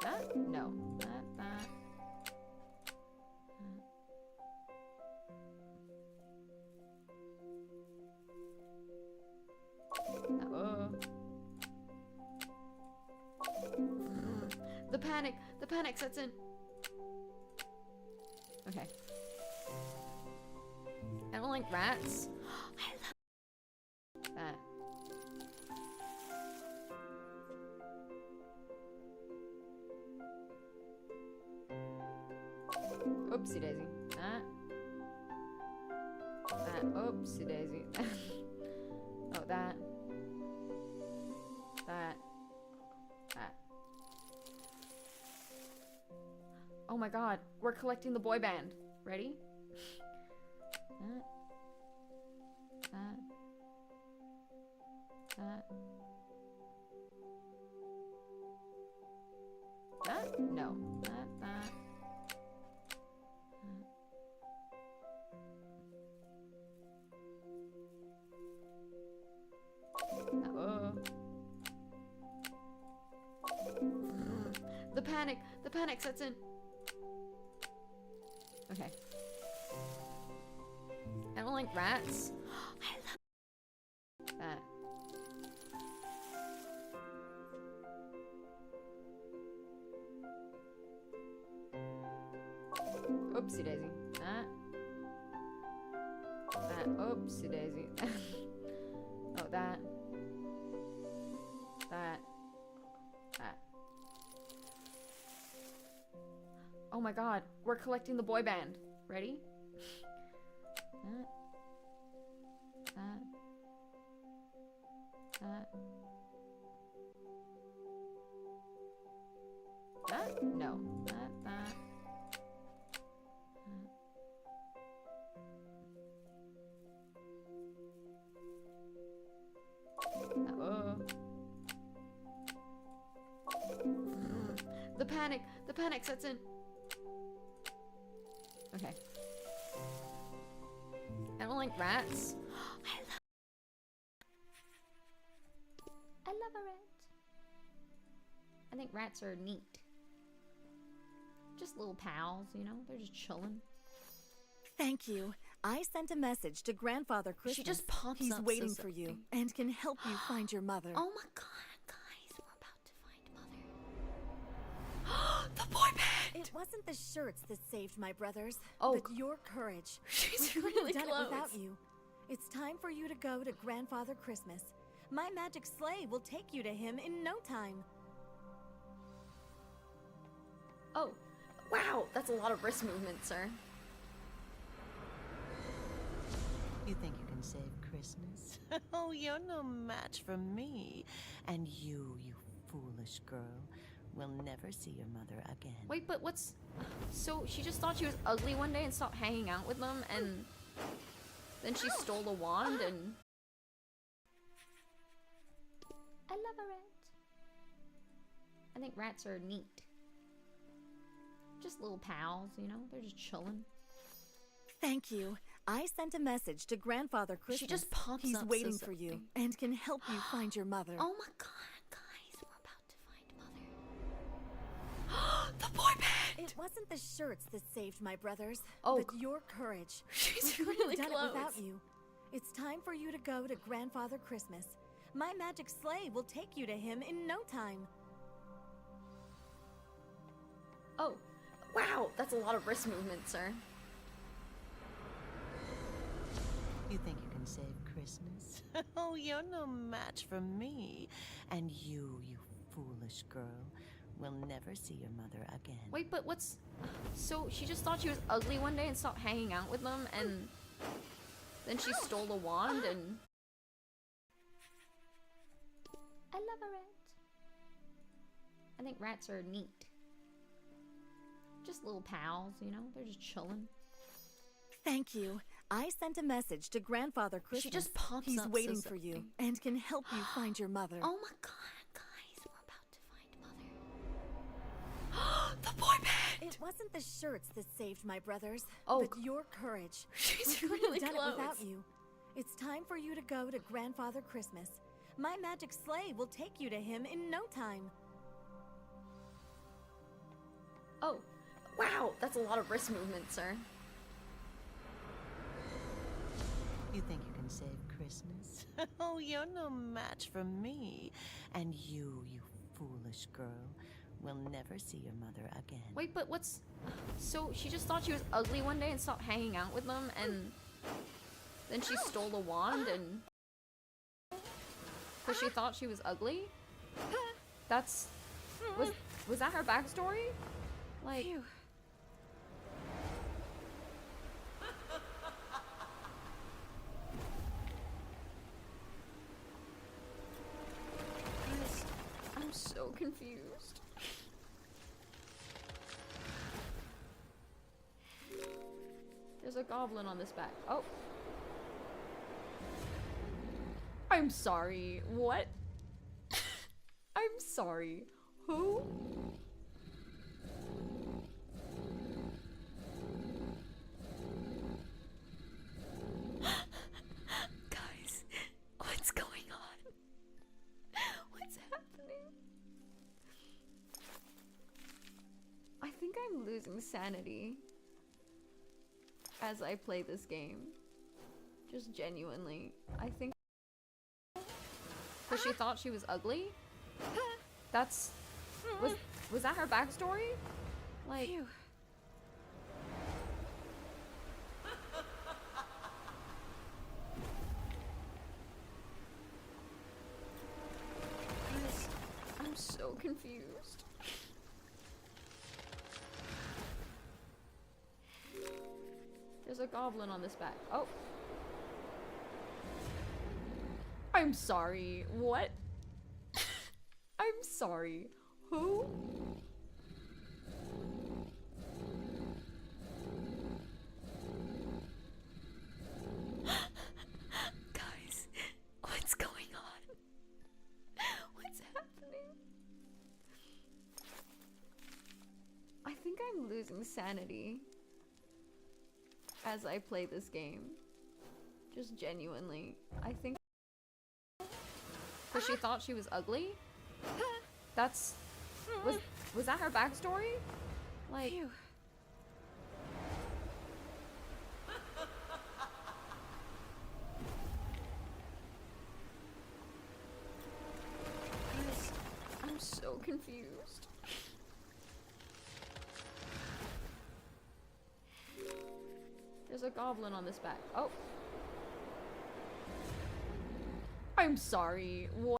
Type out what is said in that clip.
That? No. That. Oh. The panic sets in. Okay. I don't like rats. I love that. Oopsie daisy. That. Oopsie daisy. Oh, that. That. Oh my god, we're collecting the boy band. Ready? That? No. That. Oh. The panic sets in. Okay. I don't like rats. I love that. Oopsie daisy. That. Oopsie daisy. Oh, that. Oh my god, we're collecting the boy band. Ready? That? No. That. Oh. The panic sets in. Okay. I don't like rats. I love a rat. I think rats are neat. Just little pals, you know? They're just chilling. Thank you. I sent a message to Grandfather Christmas. She just pops He's up. waiting for you and can help you find your mother. Oh my god, guys, we're about to find mother. The boy band! It wasn't the shirts that saved my brothers, Oh, but your courage. She's We couldn't really have done close. it without you. It's time for you to go to Grandfather Christmas. My magic sleigh will take you to him in no time. Oh, wow, that's a lot of wrist movement, sir. You think you can save Christmas? Oh, you're no match for me. And you foolish girl, will never see your mother again. Wait, but what's... So, she just thought she was ugly one day and stopped hanging out with them, and... Then she stole a wand and... I love a rat. I think rats are neat. Just little pals, you know? They're just chilling. Thank you. I sent a message to Grandfather Christmas. She just pops He's up. waiting so for you suddenly. and can help you find your mother. Oh my god, guys, we're about to find mother. The boy band! It wasn't the shirts that saved my brothers, Oh, but your courage. She's We couldn't really have done close. it without you. It's time for you to go to Grandfather Christmas. My magic sleigh will take you to him in no time. Oh, wow, that's a lot of wrist movement, sir. You think you can save Christmas? Oh, you're no match for me. And you foolish girl, will never see your mother again. Wait, but what's... So, she just thought she was ugly one day and stopped hanging out with them, and... Then she stole a wand and... I love a rat. I think rats are neat. Just little pals, you know? They're just chilling. Thank you. I sent a message to Grandfather Christmas. She just pops He's up. so waiting for you suddenly. and can help you find your mother. Oh my god, guys, we're about to find mother. The boy band! It wasn't the shirts that saved my brothers, Oh, but your courage. She's We couldn't really have done close. it without you. It's time for you to go to Grandfather Christmas. My magic sleigh will take you to him in no time. Oh, wow, that's a lot of wrist movement, sir. You think you can save Christmas? Oh, you're no match for me. And you foolish girl, will never see your mother again. Wait, but what's... So she just thought she was ugly one day and stopped hanging out with them, and then she stole a wand and... Because she thought she was ugly? That's... Was that her backstory? Like... Phew. I'm so confused. There's a goblin on this back. Oh. I'm sorry. What? I'm sorry. Who? Guys, what's going on? What's happening? I think I'm losing sanity as I play this game. Just genuinely. I think because she thought she was ugly? That's... Was that her backstory? Like... Phew. I'm so confused. There's a goblin on this back. Oh. I'm sorry. What? I'm sorry. Who? Guys, what's going on? What's happening? I think I'm losing sanity as I play this game. Just genuinely. I think because she thought she was ugly? That's... Was that her backstory? Like... Phew. I'm so confused. There's a goblin on this back. Oh. I'm sorry. What?